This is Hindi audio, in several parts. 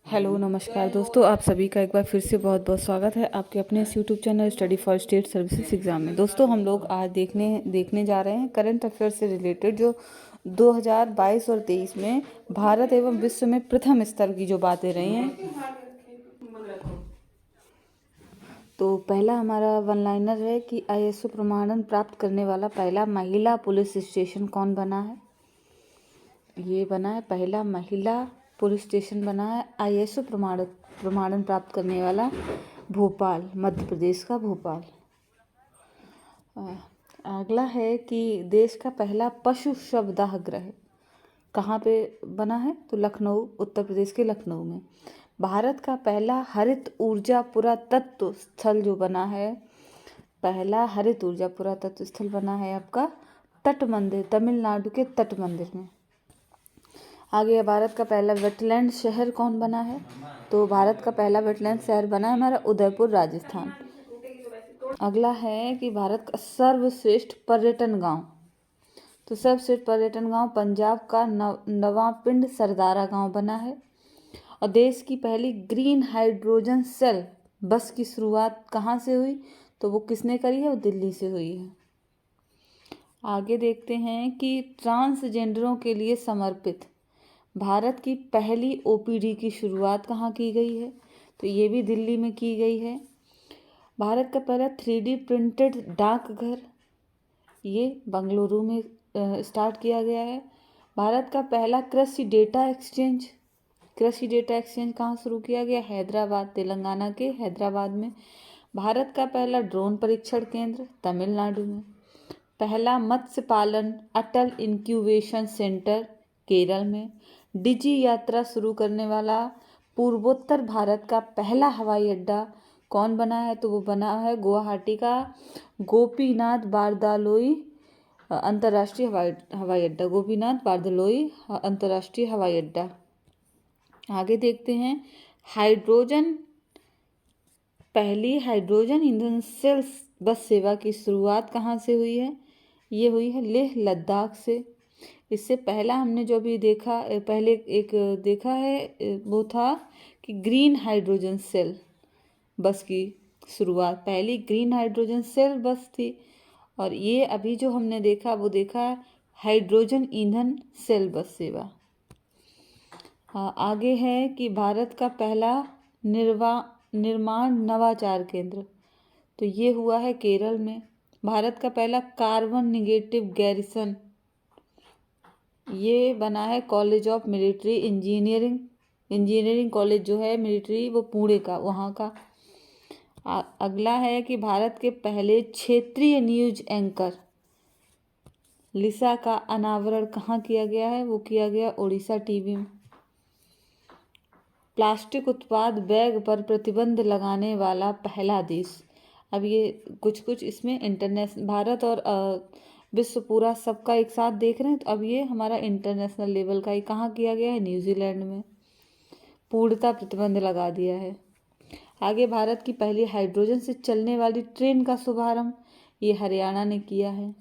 हेलो नमस्कार दोस्तों, आप सभी का एक बार फिर से बहुत बहुत स्वागत है आपके अपने इस YouTube channel study for state services exam में। दोस्तों हम लोग आज देखने जा रहे हैं करंट अफेयर से रिलेटेड जो 2022 और 23 में भारत एवं विश्व में प्रथम स्तर की जो बातें रही हैं। तो पहला हमारा वन लाइनर है कि ISO प्रमाणन प्राप्त करने वाला पहला महिला पुलिस स्टेशन कौन बना है। ये बना है पहला महिला पुलिस स्टेशन बना है ISO प्रमाणन प्राप्त करने वाला भोपाल, मध्य प्रदेश का भोपाल। अगला है कि देश का पहला पशु शवदाह गृह कहाँ पे बना है, तो लखनऊ, उत्तर प्रदेश के लखनऊ में। भारत का पहला हरित ऊर्जा पुरातत्व स्थल जो बना है, पहला हरित ऊर्जा पुरातत्व स्थल बना है आपका तट मंदिर, तमिलनाडु के तट मंदिर में। आगे भारत का पहला वेटलैंड शहर कौन बना है, तो भारत का पहला वेटलैंड शहर बना है हमारा उदयपुर, राजस्थान। अगला है कि भारत का सर्वश्रेष्ठ पर्यटन गांव, तो सर्वश्रेष्ठ पर्यटन गांव पंजाब का नवापिंड सरदारा गांव बना है। और देश की पहली ग्रीन हाइड्रोजन सेल बस की शुरुआत कहाँ से हुई, तो वो किसने करी है, वो दिल्ली से हुई है। आगे देखते हैं कि ट्रांसजेंडरों के लिए समर्पित भारत की पहली OPD की शुरुआत कहाँ की गई है, तो ये भी दिल्ली में की गई है। भारत का पहला 3D प्रिंटेड डाकघर ये बंगलुरु में स्टार्ट किया गया है। भारत का पहला कृषि डेटा एक्सचेंज कहाँ शुरू किया गया, हैदराबाद, तेलंगाना के हैदराबाद में। भारत का पहला ड्रोन परीक्षण केंद्र तमिलनाडु में। पहला मत्स्य पालन अटल इंक्यूबेशन सेंटर केरल में। डिजी यात्रा शुरू करने वाला पूर्वोत्तर भारत का पहला हवाई अड्डा कौन बना है, तो वो बना है गुवाहाटी का गोपीनाथ बारदलोई अंतर्राष्ट्रीय हवाई अड्डा, गोपीनाथ बारदलोई अंतर्राष्ट्रीय हवाई अड्डा। आगे देखते हैं पहली हाइड्रोजन ईंधन सेल बस सेवा की शुरुआत कहाँ से हुई है, ये हुई है लेह लद्दाख से। इससे पहला हमने जो अभी देखा, पहले एक देखा है, वो था कि ग्रीन हाइड्रोजन सेल बस की शुरुआत, पहली ग्रीन हाइड्रोजन सेल बस थी। और ये अभी जो हमने देखा वो देखा हाइड्रोजन ईंधन सेल बस सेवा। आगे है कि भारत का पहला निर्माण नवाचार केंद्र, तो ये हुआ है केरल में। भारत का पहला कार्बन निगेटिव गैरिसन ये बना है college of military engineering college जो है मिलिट्री, वो पुणे का, वहाँ का। अगला है कि भारत के पहले क्षेत्रीय न्यूज एंकर लिसा का अनावरण कहाँ किया गया है, वो किया गया उड़ीसा टीवी में। प्लास्टिक उत्पाद बैग पर प्रतिबंध लगाने वाला पहला देश, अब ये कुछ इसमें इंटरनेशनल, भारत और विश्व पूरा सबका एक साथ देख रहे हैं, तो अब ये हमारा इंटरनेशनल लेवल का ही कहाँ किया गया है, न्यूजीलैंड में पूर्णतः प्रतिबंध लगा दिया है। आगे भारत की पहली हाइड्रोजन से चलने वाली ट्रेन का शुभारंभ ये हरियाणा ने किया है।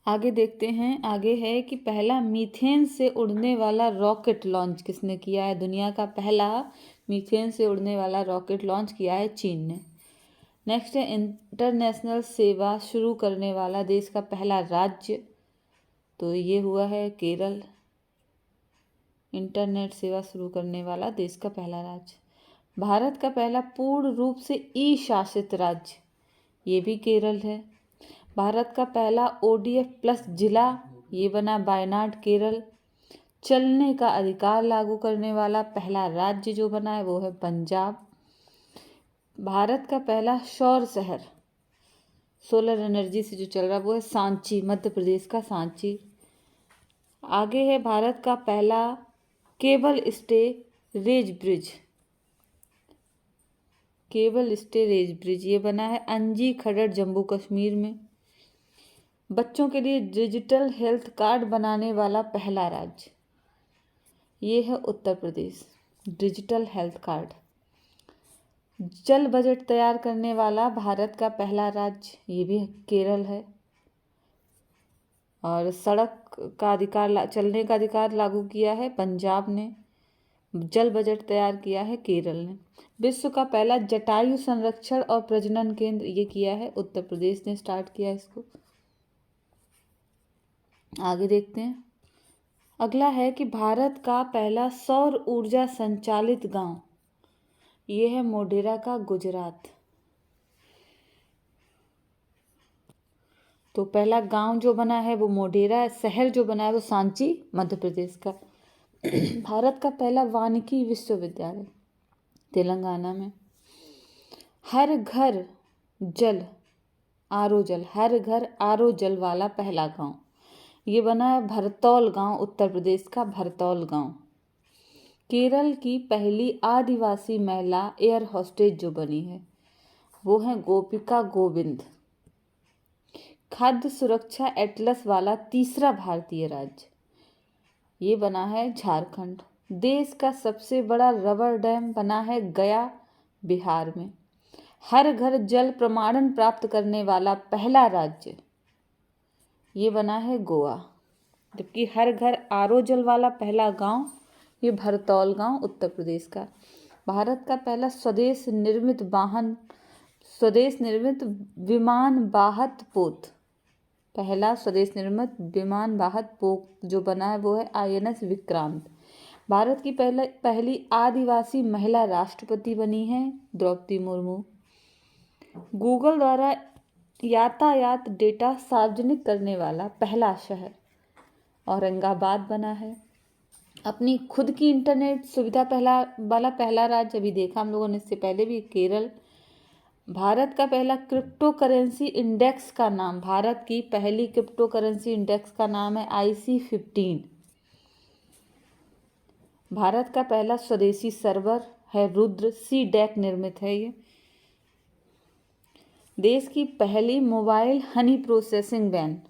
आगे देखते हैं, आगे है कि पहला मीथेन से उड़ने वाला रॉकेट लॉन्च किसने किया है, दुनिया का पहला मीथेन से उड़ने वाला रॉकेट लॉन्च किया है चीन ने। नेक्स्ट है इंटरनेशनल सेवा शुरू करने वाला देश का पहला राज्य, तो ये हुआ है केरल। इंटरनेट सेवा शुरू करने वाला देश का पहला राज्य। भारत का पहला पूर्ण रूप से शासित राज्य, ये भी केरल है। भारत का पहला ODF प्लस जिला ये बना वायनाड, केरल। चलने का अधिकार लागू करने वाला पहला राज्य जो बना है वो है पंजाब। भारत का पहला सौर शहर सोलर एनर्जी से जो चल रहा है वो है सांची, मध्य प्रदेश का सांची। आगे है भारत का पहला केबल स्टे रेज ब्रिज ये बना है अंजी खरड़, जम्मू कश्मीर में। बच्चों के लिए डिजिटल हेल्थ कार्ड बनाने वाला पहला राज्य ये है Uttar Pradesh, digital health card. जल बजट तैयार करने वाला भारत का पहला राज्य ये भी केरल है। और सड़क का अधिकार चलने का अधिकार लागू किया है पंजाब ने। जल बजट तैयार किया है केरल ने। विश्व का पहला जटायु संरक्षण और प्रजनन केंद्र ये किया है उत्तर प्रदेश ने स्टार्ट किया इसको। आगे देखते हैं। अगला है कि भारत का पहला सौर ऊर्जा संचालित गांव ये है मोढेरा का गुजरात। तो पहला गांव जो बना है वो मोढेरा, शहर जो बना है वो सांची मध्य प्रदेश का। भारत का पहला वानिकी विश्वविद्यालय तेलंगाना में। हर घर जल आरो जल, हर घर आरो जल वाला पहला गांव ये बना है भरतौल गांव, उत्तर प्रदेश का भरतौल गांव। केरल की पहली आदिवासी महिला एयर होस्टेज जो बनी है वो है गोपिका गोविंद। खाद्य सुरक्षा एटलस वाला तीसरा भारतीय राज्य ये बना है झारखंड। देश का सबसे बड़ा रबर डैम बना है गया बिहार में। हर घर जल प्रमाणन प्राप्त करने वाला पहला राज्य ये बना है गोवा। जबकि हर घर आरो जल वाला पहला गांव ये भरतौल गांव उत्तर प्रदेश का। भारत का पहला स्वदेश निर्मित विमान वाहक पोत, पहला स्वदेश निर्मित विमान वाहक पोत जो बना है वो है INS विक्रांत। भारत की पहली आदिवासी महिला राष्ट्रपति बनी है द्रौपदी मुर्मू। गूगल द्वारा यातायात डेटा सार्वजनिक करने वाला पहला शहर औरंगाबाद बना है। अपनी खुद की इंटरनेट सुविधा पहला राज्य अभी देखा हम लोगों ने इससे पहले भी केरल। भारत का पहला क्रिप्टो करेंसी इंडेक्स का नाम, भारत की पहली क्रिप्टो करेंसी इंडेक्स का नाम है IC15। भारत का पहला स्वदेशी सर्वर है रुद्र, CDEC निर्मित है ये। देश की पहली मोबाइल हनी प्रोसेसिंग वैन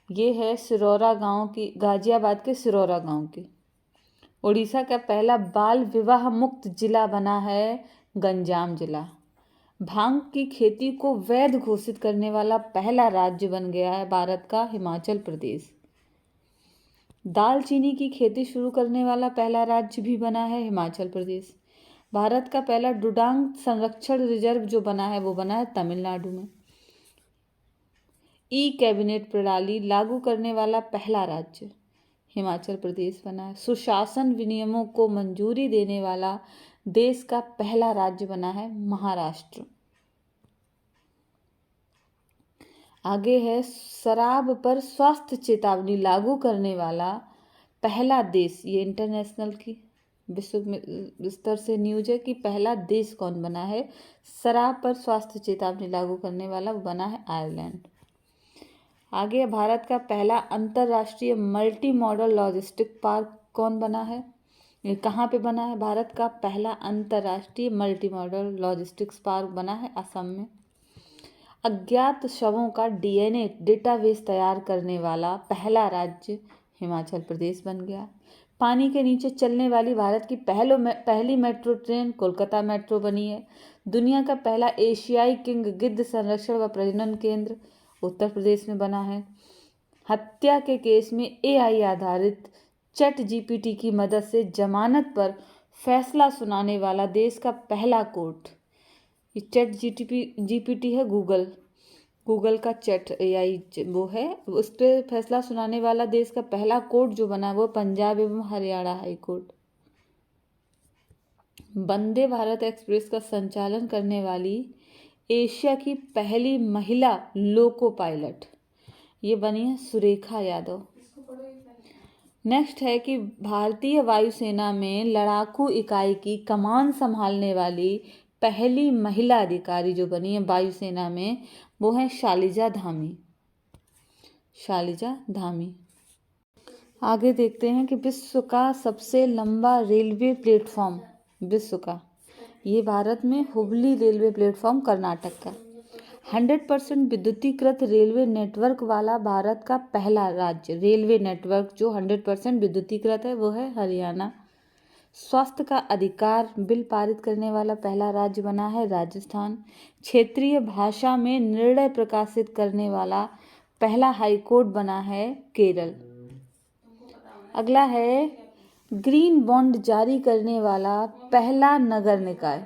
ये है सिरौरा गांव की, गाजियाबाद के सिरौरा गांव की। उड़ीसा का पहला बाल विवाह मुक्त जिला बना है गंजाम जिला। भांग की खेती को वैध घोषित करने वाला पहला राज्य बन गया है भारत का हिमाचल प्रदेश। दालचीनी की खेती शुरू करने वाला पहला राज्य भी बना है हिमाचल प्रदेश। भारत का पहला डुडांग संरक्षण रिजर्व जो बना है वो बना है तमिलनाडु में। कैबिनेट प्रणाली लागू करने वाला पहला राज्य हिमाचल प्रदेश बना है। सुशासन विनियमों को मंजूरी देने वाला देश का पहला राज्य बना है महाराष्ट्र। आगे है शराब पर स्वास्थ्य चेतावनी लागू करने वाला पहला देश, ये इंटरनेशनल की विश्व स्तर से न्यूज है कि पहला देश कौन बना है शराब पर स्वास्थ्य चेतावनी लागू करने वाला, वो बना है आयरलैंड। आगे भारत का पहला अंतर्राष्ट्रीय मल्टी मॉडल लॉजिस्टिक पार्क कौन बना है, ये कहाँ पे बना है? भारत का पहला अंतर्राष्ट्रीय मल्टी मॉडल लॉजिस्टिक्स पार्क बना है असम में। अज्ञात शवों का DNA डेटाबेस तैयार करने वाला पहला राज्य हिमाचल प्रदेश बन गया। पानी के नीचे चलने वाली भारत की पहली मेट्रो ट्रेन कोलकाता मेट्रो बनी है। दुनिया का पहला एशियाई किंग गिद्ध संरक्षण व प्रजनन केंद्र उत्तर प्रदेश में बना है। हत्या के केस में AI आधारित ChatGPT की मदद से जमानत पर फैसला सुनाने वाला देश का पहला कोर्ट, ये ChatGPT है गूगल का चैट AI वो है, उस पर फैसला सुनाने वाला देश का पहला कोर्ट जो बना वो पंजाब एवं Haryana high court. Vande Bharat express का संचालन करने वाली एशिया की पहली महिला लोको पायलट ये बनी है सुरेखा यादव। नेक्स्ट है कि भारतीय वायुसेना में लड़ाकू इकाई की कमान संभालने वाली पहली महिला अधिकारी जो बनी है वायुसेना में वो है शालिजा धामी। आगे देखते हैं कि विश्व का सबसे लंबा रेलवे प्लेटफॉर्म विश्व का, ये भारत में हुबली रेलवे प्लेटफॉर्म कर्नाटक का। 100% विद्युतीकृत रेलवे नेटवर्क वाला भारत का पहला राज्य, रेलवे नेटवर्क जो 100% विद्युतीकृत है वो है हरियाणा। स्वास्थ्य का अधिकार बिल पारित करने वाला पहला राज्य बना है राजस्थान। क्षेत्रीय भाषा में निर्णय प्रकाशित करने वाला पहला हाईकोर्ट बना है केरल। अगला है ग्रीन बॉन्ड जारी करने वाला पहला नगर निकाय,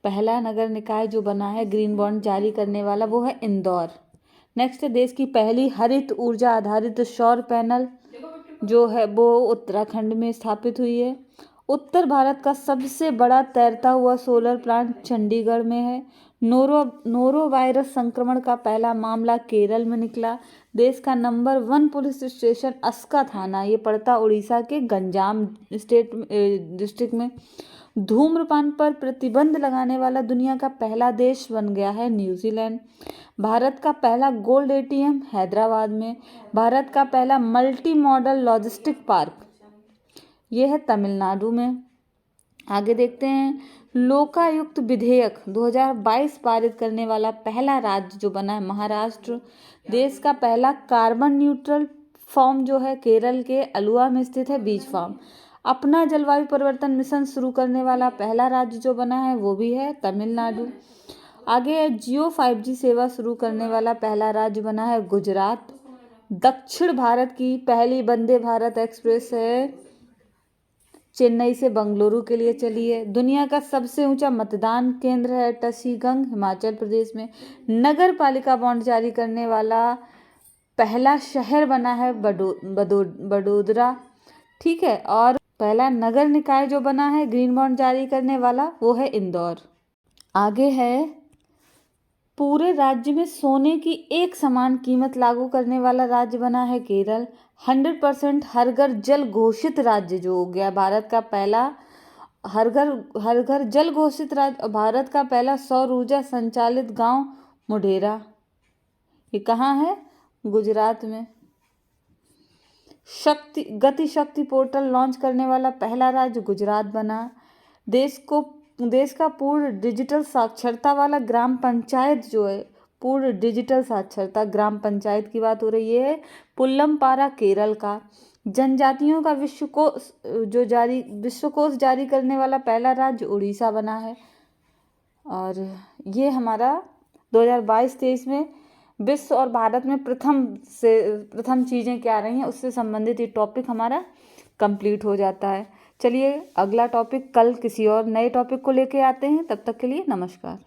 पहला नगर निकाय जो बना है ग्रीन बॉन्ड जारी करने वाला वो है इंदौर। नेक्स्ट है देश की पहली हरित ऊर्जा आधारित सौर पैनल जो है वो उत्तराखंड में स्थापित हुई है। उत्तर भारत का सबसे बड़ा तैरता हुआ सोलर प्लांट चंडीगढ़ में है। नोरो वायरस संक्रमण का पहला मामला केरल में निकला। देश का नंबर 1 पुलिस स्टेशन अस्का थाना, ये पड़ता उड़ीसा के गंजाम डिस्ट्रिक्ट में। धूम्रपान पर प्रतिबंध लगाने वाला दुनिया का पहला देश बन गया है न्यूजीलैंड। भारत का पहला गोल्ड एटीएम हैदराबाद में। भारत का पहला मल्टी मॉडल लॉजिस्टिक पार्क ये है तमिलनाडु में। आगे देखते हैं, लोकायुक्त विधेयक 2022 पारित करने वाला पहला राज्य जो बना है महाराष्ट्र। देश का पहला कार्बन न्यूट्रल फार्म जो है केरल के अलुआ में स्थित है बीज फार्म। अपना जलवायु परिवर्तन मिशन शुरू करने वाला पहला राज्य जो बना है वो भी है तमिलनाडु। आगे है, जियो 5G सेवा शुरू करने वाला पहला राज्य बना है गुजरात। दक्षिण भारत की पहली वंदे भारत एक्सप्रेस है चेन्नई से बंगलुरु के लिए चली है। दुनिया का सबसे ऊंचा मतदान केंद्र है टसीगंग हिमाचल प्रदेश में। नगर पालिका बॉन्ड जारी करने वाला पहला शहर बना है बडोदरा, ठीक है। और पहला नगर निकाय जो बना है ग्रीन बॉन्ड जारी करने वाला वो है इंदौर। आगे है, पूरे राज्य में सोने की एक समान कीमत लागू करने वाला राज्य बना है केरल। 100% हर घर जल घोषित राज्य जो हो गया भारत का पहला हर घर जल घोषित राज्य। भारत का पहला सौर ऊर्जा संचालित गांव मोढेरा, ये कहाँ है? गुजरात में। गति शक्ति पोर्टल लॉन्च करने वाला पहला राज्य गुजरात बना। देश का पूर्ण डिजिटल साक्षरता वाला ग्राम पंचायत जो है, पूर्ण डिजिटल साक्षरता ग्राम पंचायत की बात हो रही है, पुल्लमपारा केरल का। जनजातियों का विश्वकोश जारी करने वाला पहला राज्य उड़ीसा बना है। और ये हमारा 2022-23 में विश्व और भारत में प्रथम चीज़ें क्या रही हैं उससे संबंधित ये टॉपिक हमारा कंप्लीट हो जाता है। चलिए अगला टॉपिक कल किसी और नए टॉपिक को लेके आते हैं, तब तक के लिए नमस्कार।